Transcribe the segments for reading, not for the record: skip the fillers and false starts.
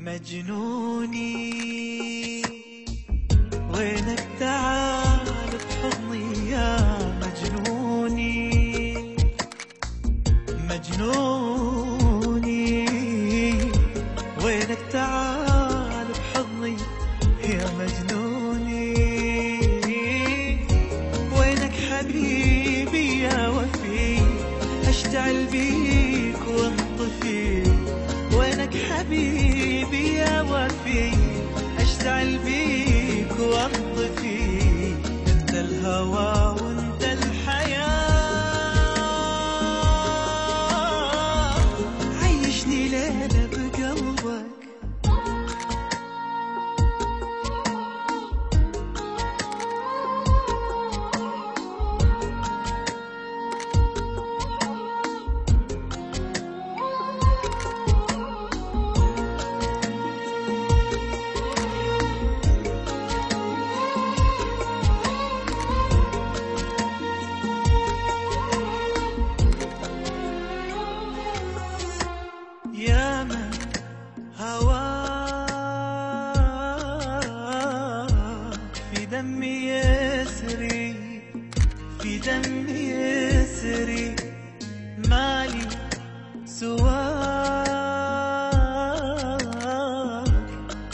مجنوني وينك تعال بحضني يا مجنوني مجنوني وينك تعال بحضني يا مجنوني وينك حبيبي يا وفي اشتعل بيك وانطفي وينك حبيبي يا وفي اشتعل بيك وانطفي انت الهوى وانت الحياة عيشني ليلة بقلبك يا من هواك في دمي يسري في دمي يسري مالي سواك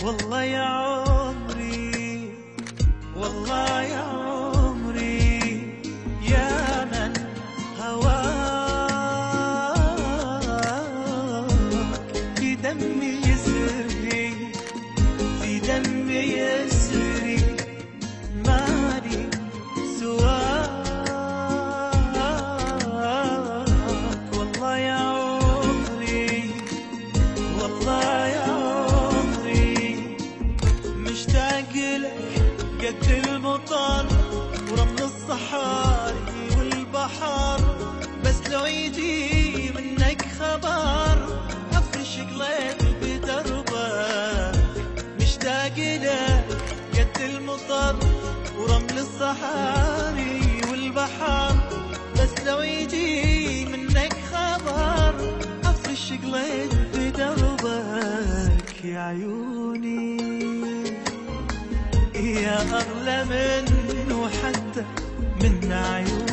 والله يا عمري والله يا عمري يا من هواك دمي يسري في دمي يسري مالي سواك والله يا عمري والله يا عمري مشتاق لك قد المطر ورمل الصحاري والبحر بس لو يجي منك خبر قلبي بدربك مشتاق لك قد المطر ورمل الصحاري والبحر بس لو يجي منك خبر افرش قلبي بدربك يا عيوني يا اغلى منه حتى من عيوني